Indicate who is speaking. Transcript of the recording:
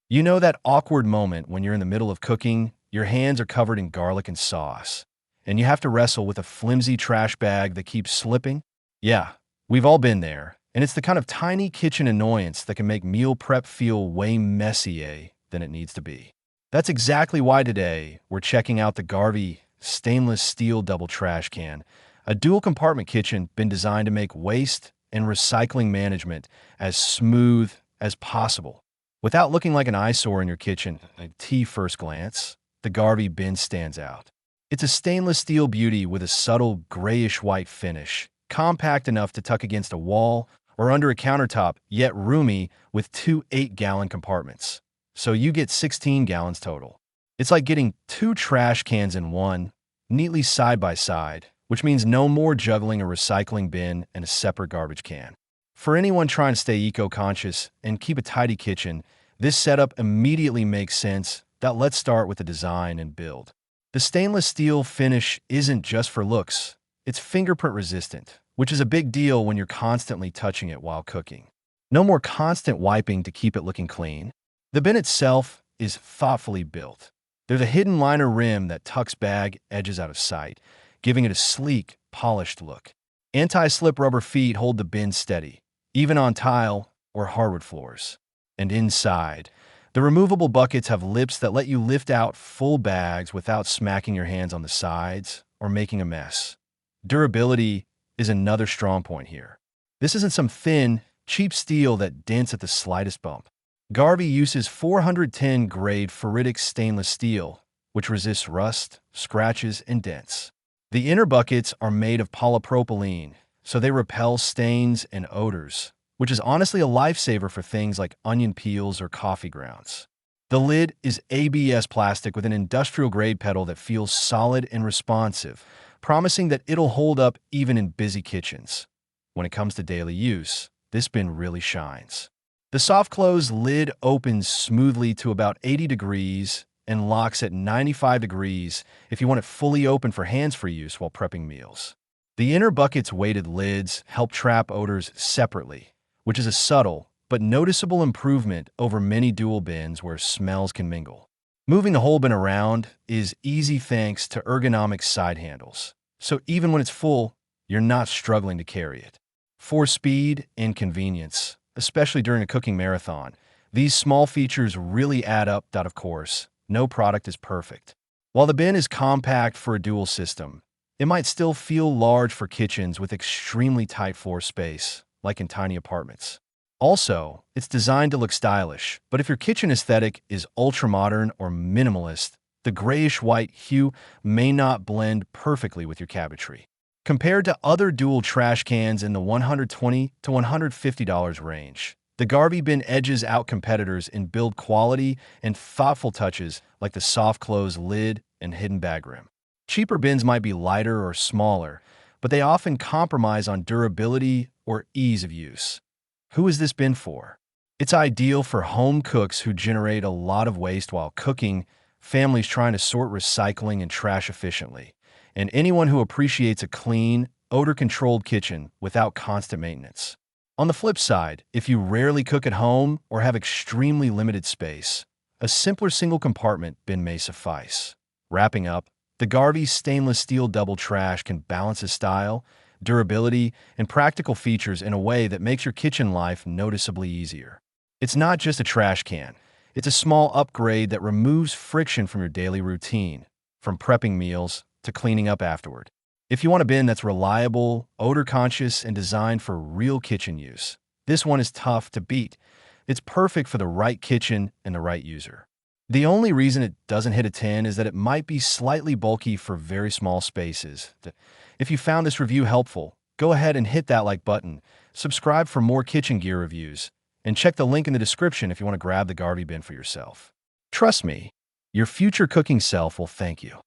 Speaker 1: You know that awkward moment when you're in the middle of cooking, your hands are covered in garlic and sauce, and you have to wrestle with a flimsy trash bag that keeps slipping? Yeah, we've all been there, and it's the kind of tiny kitchen annoyance that can make meal prep feel way messier than it needs to be. That's exactly why today we're checking out the Garvee stainless steel double trash can, a dual compartment kitchen been designed to make waste and recycling management as smooth as possible. Without looking like an eyesore in your kitchen at first glance, the Garvey bin stands out. It's a stainless steel beauty with a subtle grayish-white finish, compact enough to tuck against a wall or under a countertop, yet roomy with two 8-gallon compartments. So you get 16 gallons total. It's like getting two trash cans in one, neatly side by side, which means no more juggling a recycling bin and a separate garbage can. For anyone trying to stay eco-conscious and keep a tidy kitchen, this setup immediately makes sense. Let's start with the design and build. The stainless steel finish isn't just for looks, it's fingerprint-resistant, which is a big deal when you're constantly touching it while cooking. No more constant wiping to keep it looking clean. The bin itself is thoughtfully built. There's a hidden liner rim that tucks bag edges out of sight, giving it a sleek, polished look. Anti-slip rubber feet hold the bin steady, even on tile or hardwood floors. And inside, the removable buckets have lips that let you lift out full bags without smacking your hands on the sides or making a mess. Durability is another strong point here. This isn't some thin, cheap steel that dents at the slightest bump. Garvey uses 410 grade ferritic stainless steel, which resists rust, scratches, and dents. The inner buckets are made of polypropylene, so they repel stains and odors, which is honestly a lifesaver for things like onion peels or coffee grounds. The lid is ABS plastic with an industrial-grade pedal that feels solid and responsive, promising that it'll hold up even in busy kitchens. When it comes to daily use, this bin really shines. The soft-close lid opens smoothly to about 80 degrees and locks at 95 degrees if you want it fully open for hands-free use while prepping meals. The inner bucket's weighted lids help trap odors separately, which is a subtle but noticeable improvement over many dual bins where smells can mingle. Moving the whole bin around is easy thanks to ergonomic side handles, so even when it's full, you're not struggling to carry it. For speed and convenience, especially during a cooking marathon, these small features really add up. Of course, no product is perfect. While the bin is compact for a dual system, it might still feel large for kitchens with extremely tight floor space, like in tiny apartments. Also, it's designed to look stylish, but if your kitchen aesthetic is ultra-modern or minimalist, the grayish-white hue may not blend perfectly with your cabinetry. Compared to other dual trash cans in the $120 to $150 range, the Garvey bin edges out competitors in build quality and thoughtful touches like the soft-close lid and hidden bag rim. Cheaper bins might be lighter or smaller, but they often compromise on durability or ease of use. Who is this bin for? It's ideal for home cooks who generate a lot of waste while cooking, families trying to sort recycling and trash efficiently, and anyone who appreciates a clean, odor-controlled kitchen without constant maintenance. On the flip side, if you rarely cook at home or have extremely limited space, a simpler single-compartment bin may suffice. Wrapping up, the Garvey stainless steel double trash can balance its style, durability, and practical features in a way that makes your kitchen life noticeably easier. It's not just a trash can. It's a small upgrade that removes friction from your daily routine, from prepping meals to cleaning up afterward. If you want a bin that's reliable, odor-conscious, and designed for real kitchen use, this one is tough to beat. It's perfect for the right kitchen and the right user. The only reason it doesn't hit a 10 is that it might be slightly bulky for very small spaces. If you found this review helpful, go ahead and hit that like button, subscribe for more kitchen gear reviews, and check the link in the description if you want to grab the Garvey bin for yourself. Trust me, your future cooking self will thank you.